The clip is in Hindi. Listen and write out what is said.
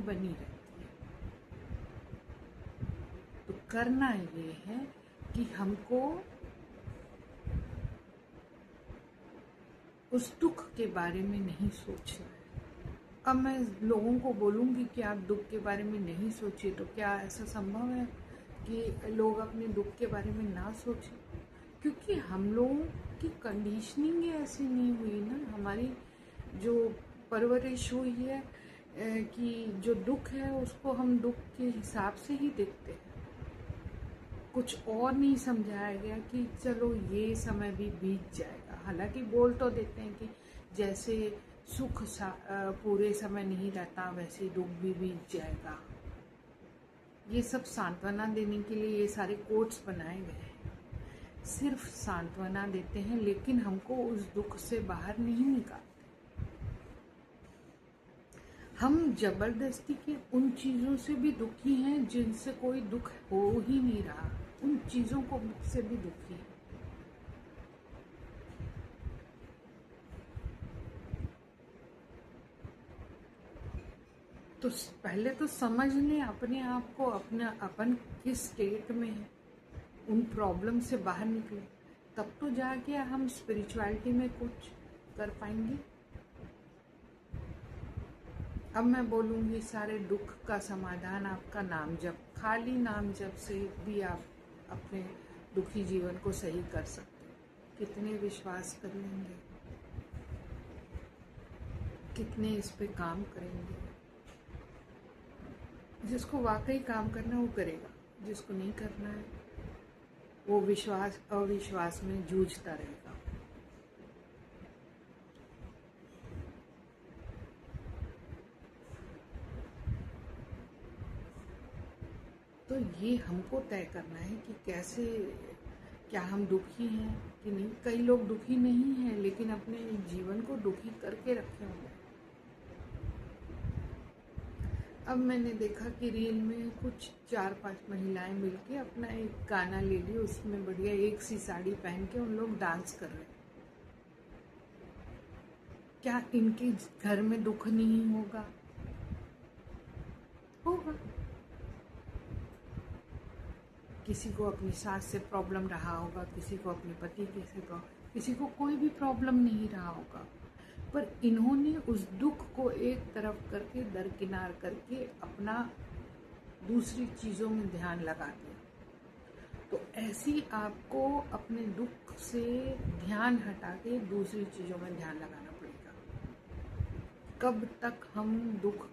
बनी रहती है। तो करना ये है कि हमको उस दुख के बारे में नहीं सोचना है। अब मैं लोगों को बोलूँगी कि आप दुख के बारे में नहीं सोचिए, तो क्या ऐसा संभव है कि लोग अपने दुख के बारे में ना सोचें? क्योंकि हम लोगों की कंडीशनिंग ही ऐसी नहीं हुई ना, हमारी जो परवरिश हुई है कि जो दुख है उसको हम दुख के हिसाब से ही देखते हैं। कुछ और नहीं समझाया गया कि चलो ये समय भी बीत जाएगा। हालांकि बोल तो देते हैं कि जैसे सुख पूरे समय नहीं रहता, वैसे दुख भी बीत जाएगा। ये सब सांत्वना देने के लिए ये सारे कोट्स बनाए गए हैं। सिर्फ सांत्वना देते हैं, लेकिन हमको उस दुख से बाहर नहीं निकालते। हम जबरदस्ती के उन चीज़ों से भी दुखी हैं जिनसे कोई दुख हो ही नहीं रहा, उन चीज़ों को से भी दुखी हैं। तो पहले तो समझ लें अपने आप को, अपन किस स्टेट में है, उन प्रॉब्लम से बाहर निकले, तब तो जाके हम स्पिरिचुअलिटी में कुछ कर पाएंगे। अब मैं बोलूँगी सारे दुख का समाधान आपका नाम जप। खाली नाम जप से भी आप अपने दुखी जीवन को सही कर सकते हो। कितने विश्वास कर लेंगे, कितने इस पे काम करेंगे। जिसको वाकई काम करना है वो करेगा, जिसको नहीं करना है वो विश्वास अविश्वास में जूझता रहेगा। तो ये हमको तय करना है कि कैसे, क्या हम दुखी हैं कि नहीं। कई लोग दुखी नहीं हैं लेकिन अपने जीवन को दुखी करके रखे हुए हैं। अब मैंने देखा कि रील में कुछ 4-5 महिलाएं मिलके अपना एक गाना ले ली, उसमें बढ़िया एक सी साड़ी पहन के उन लोग डांस कर रहे हैं। क्या इनके घर में दुख नहीं होगा? होगा। किसी को अपनी सास से प्रॉब्लम रहा होगा, किसी को अपने पति से प्रॉब्लम, किसी को कोई भी प्रॉब्लम नहीं रहा होगा, पर इन्होंने उस दुख को एक तरफ करके दरकिनार करके अपना दूसरी चीज़ों में ध्यान लगा दिया। तो ऐसी आपको अपने दुख से ध्यान हटा के दूसरी चीज़ों में ध्यान लगाना पड़ेगा। कब तक हम दुख